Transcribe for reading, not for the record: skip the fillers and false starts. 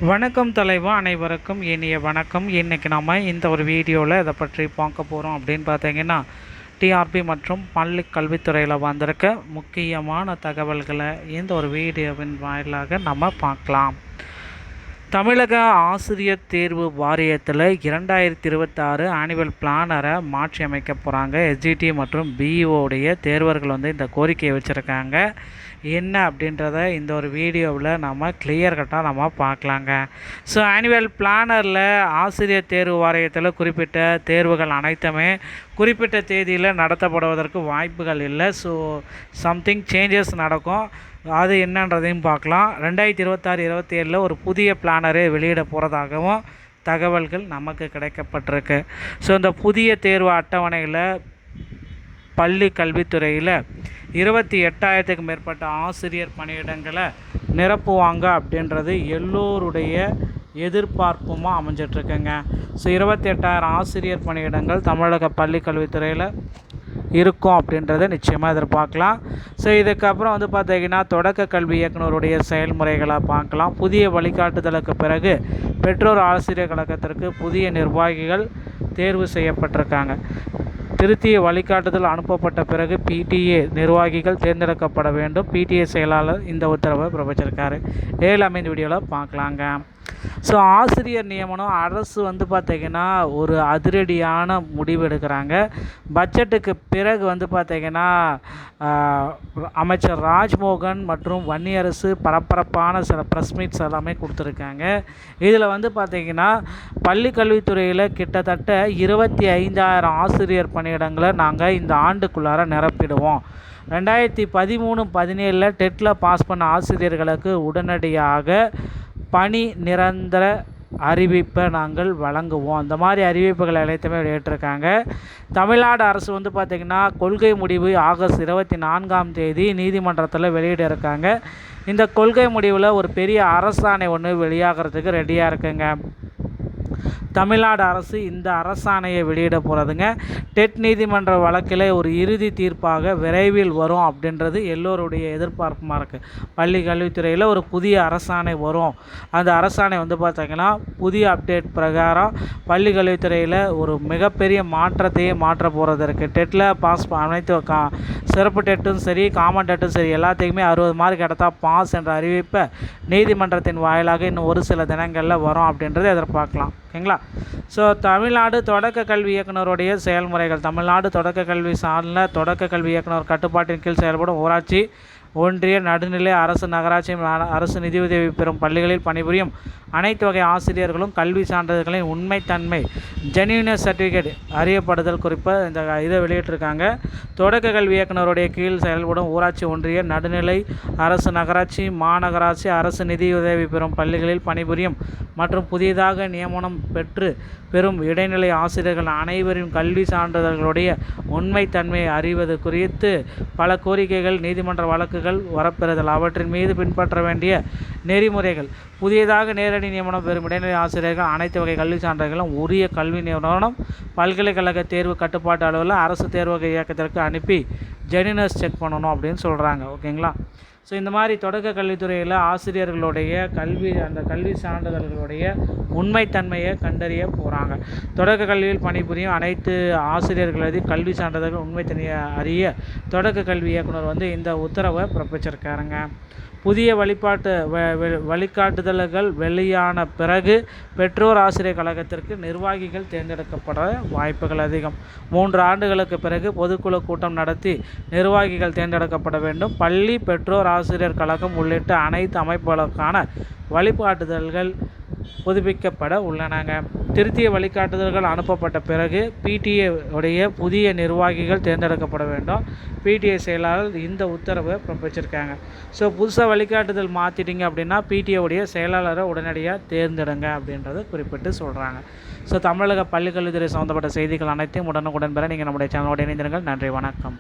வணக்கம் தலைவா, அனைவருக்கும் இனிய வணக்கம். இன்றைக்கி நம்ம இந்த ஒரு வீடியோவில் இதை பற்றி பார்க்க போகிறோம் அப்படின்னு பார்த்தீங்கன்னா, டிஆர்பி மற்றும் பள்ளி கல்வித்துறையில் வந்திருக்க முக்கியமான தகவல்களை இந்த ஒரு வீடியோவின் வாயிலாக நம்ம பார்க்கலாம். தமிழக ஆசிரியர் தேர்வு வாரியத்தில் 2026 ஆனுவல் பிளானரை மாற்றி அமைக்க போகிறாங்க. எஸ்ஜிடி மற்றும் பிஇஓடைய தேர்வர்கள் இந்த கோரிக்கையை வச்சுருக்காங்க. என்ன அப்படின்றத இந்த ஒரு வீடியோவில் நம்ம கிளியர் கட்டாக நம்ம பார்க்கலாங்க. ஸோ ஆனுவல் பிளானரில் ஆசிரியர் தேர்வு வாரியத்தில் குறிப்பிட்ட தேர்வுகள் அனைத்துமே குறிப்பிட்ட தேதியில் நடத்தப்படுவதற்கு வாய்ப்புகள் இல்லை. ஸோ சம்திங் சேஞ்சஸ் நடக்கும். அது என்னன்றதையும் பார்க்கலாம். 2026-27 ஒரு புதிய பிளானரை வெளியிட போகிறதாகவும் தகவல்கள் நமக்கு கிடைக்கப்பட்டிருக்கு. ஸோ இந்த புதிய தேர்வு அட்டவணையில் பள்ளி கல்வித்துறையில் 28,000க்கு மேற்பட்ட ஆசிரியர் பணியிடங்களை நிரப்புவாங்க அப்படின்றது எல்லோருடைய எதிர்பார்ப்புமாக அமைஞ்சிட்ருக்குங்க. ஸோ 28,000 ஆசிரியர் பணியிடங்கள் தமிழக பள்ளி கல்வித்துறையில் இருக்கும் அப்படின்றத நிச்சயமாக எதிர்பார்க்கலாம். ஸோ இதுக்கப்புறம் பார்த்திங்கன்னா தொடக்க கல்வி இயக்குனருடைய செயல்முறைகளை பார்க்கலாம். புதிய வழிகாட்டுதலுக்கு பிறகு பெற்றோர் ஆசிரியர் கழகத்திற்கு புதிய நிர்வாகிகள் தேர்வு செய்யப்பட்டிருக்காங்க. திருத்திய வழிகாட்டுதல் அனுப்பப்பட்ட பிறகு பிடிஏ நிர்வாகிகள் தேர்ந்தெடுக்கப்பட வேண்டும். பிடிஏ செயலாளர் இந்த உத்தரவை பிறப்பிச்சிருக்காரு. ஏழாம் இந்த வீடியோவில் பார்க்கலாங்க. ஸோ ஆசிரியர் நியமனம் அரசு பார்த்திங்கன்னா ஒரு அதிரடியான முடிவு எடுக்கிறாங்க. பட்ஜெட்டுக்கு பிறகு பார்த்திங்கன்னா அமைச்சர் ராஜ்மோகன் மற்றும் வன்னியரசு பரபரப்பான சில ப்ரெஸ் மீட்ஸ் எல்லாமே கொடுத்துருக்காங்க. இதில் பார்த்திங்கன்னா பள்ளி கல்வித்துறையில் கிட்டத்தட்ட 25,000 ஆசிரியர் பணியிடங்களை நாங்கள் இந்த ஆண்டுக்குள்ளார நிரப்பிடுவோம். 2013-17 டெட்டில் பாஸ் பண்ண ஆசிரியர்களுக்கு உடனடியாக பணி நிரந்தர அறிவிப்பை நாங்கள் வழங்குவோம். அந்த மாதிரி அறிவிப்புகள் அனைத்துமே வெளியிட்டிருக்காங்க. தமிழ்நாடு அரசு பார்த்திங்கன்னா கொள்கை முடிவு ஆகஸ்ட் 24ஆம் தேதி நீதிமன்றத்தில் வெளியிட இருக்காங்க. இந்த கொள்கை முடிவில் ஒரு பெரிய அரசாணை ஒன்று வெளியாகிறதுக்கு ரெடியாக இருக்குங்க. தமிழ்நாடு அரசு இந்த அரசாணையை வெளியிட போகிறதுங்க. டெட் நீதிமன்ற வழக்கில் ஒரு இறுதி தீர்ப்பாக விரைவில் வரும் அப்படின்றது எல்லோருடைய எதிர்பார்ப்புமாக இருக்குது. பள்ளி கல்வித்துறையில் ஒரு புதிய அரசாணை வரும். அந்த அரசாணை பார்த்திங்கன்னா புதிய அப்டேட் பிரகாரம் பள்ளி கல்வித்துறையில் ஒரு மிகப்பெரிய மாற்றத்தையே மாற்ற போகிறது இருக்குது. டெட்டில் பாஸ் அனைத்து சிறப்பு டெட்டும் சரி காமன் டெட்டும் சரி எல்லாத்தையுமே 60 மார்க் எடுத்தால் பாஸ் என்ற அறிவிப்பை நீதிமன்றத்தின் வாயிலாக இன்னும் ஒரு சில தினங்களில் வரும் அப்படின்றத எதிர்பார்க்கலாம். ஓகேங்களா? ஸோ தமிழ்நாடு தொடக்க கல்வி இயக்குனருடைய செயல்முறைகள். தமிழ்நாடு தொடக்க கல்வி சார்ந்த தொடக்க கல்வி இயக்குனர் கட்டுப்பாட்டின் கீழ் செயல்படும் ஊராட்சி, ஒன்றிய, நடுநிலை, அரசு, நகராட்சி, அரசு நிதியுதவி பெறும் பள்ளிகளில் பணிபுரியும் அனைத்து வகை ஆசிரியர்களும் கல்வி சான்றிதழ்களின் உண்மைத்தன்மை ஜென்யூனஸ் சர்டிஃபிகேட் அறியப்படுதல் குறிப்பை இந்த இதை வெளியிட்டிருக்காங்க. தொடக்க கல்வி இயக்குனருடைய கீழ் செயல்படும் ஊராட்சி, ஒன்றிய, நடுநிலை, அரசு, நகராட்சி, மாநகராட்சி, அரசு நிதியுதவி பெறும் பள்ளிகளில் பணிபுரியும் மற்றும் புதிதாக நியமனம் பெற்று பெறும் இடைநிலை ஆசிரியர்கள் அனைவரின் கல்வி சான்றிதழ்களுடைய உண்மைத்தன்மையை அறிவது குறித்து பல கோரிக்கைகள், நீதிமன்ற வழக்குகள் வரப்பெறுதல், அவற்றின் மீது பின்பற்ற வேண்டிய நெறிமுறைகள், புதியதாக நேரடி நியமனம் பெறும் இடைநிலை ஆசிரியர்கள் அனைத்து வகை கல்வி சான்றிதழ்களும் உரிய கல்வி நிறுவனம் பல்கலைக்கழக தேர்வு கட்டுப்பாட்டு அலுவலர் அரசு தேர்வக இயக்கத்திற்கு அனுப்பி ஜெனினஸ் செக் பண்ணணும் அப்படின்னு சொல்கிறாங்க. ஓகேங்களா? ஸோ இந்த மாதிரி தொடக்க கல்வித்துறையில் ஆசிரியர்களுடைய அந்த கல்வி சான்றிதழ்களுடைய உண்மைத்தன்மையை கண்டறிய போகிறாங்க. தொடக்க கல்வியில் பணிபுரியும் அனைத்து ஆசிரியர்களது கல்வி சான்றிதழ்கள் உண்மைத்தன்மையை அறிய தொடக்க கல்வி இயக்குனர் இந்த உத்தரவை பிறப்பிச்சிருக்காருங்க. புதிய வழிகாட்டுதல்கள் வெளியான பிறகு பெற்றோர் ஆசிரியர் கழகத்திற்கு நிர்வாகிகள் தேர்ந்தெடுக்கப்பட வாய்ப்புகள் அதிகம். 3 ஆண்டுகளுக்கு பிறகு பொதுக்குழு கூட்டம் நடத்தி நிர்வாகிகள் தேர்ந்தெடுக்கப்பட வேண்டும். பள்ளி, பெற்றோர் ஆசிரியர் கழகம் உள்ளிட்ட அனைத்து அமைப்புகளுக்கான வழிகாட்டுதல்கள் புதுப்பிக்கப்பட உள்ளனங்க. திருத்திய வழிகாட்டுதல்கள் அனுப்பப்பட்ட பிறகு பிடிஏ உடைய புதிய நிர்வாகிகள் தேர்ந்தெடுக்கப்பட வேண்டும். பிடிஏ செயலாளர் இந்த உத்தரவை பிறப்பிச்சிருக்காங்க. ஸோ புதுசாக வழிகாட்டுதல் மாற்றிட்டீங்க அப்படின்னா பிடிஏ உடைய செயலாளரை உடனடியாக தேர்ந்தெடுங்க அப்படின்றத குறிப்பிட்டு சொல்கிறாங்க. ஸோ தமிழக பள்ளிக்கல்வித்துறை சம்மந்தப்பட்ட செய்திகள் அனைத்தையும் உடனுக்குடன் பெற நீங்கள் நம்முடைய சேனலோடு இணைந்திருங்கள். நன்றி, வணக்கம்.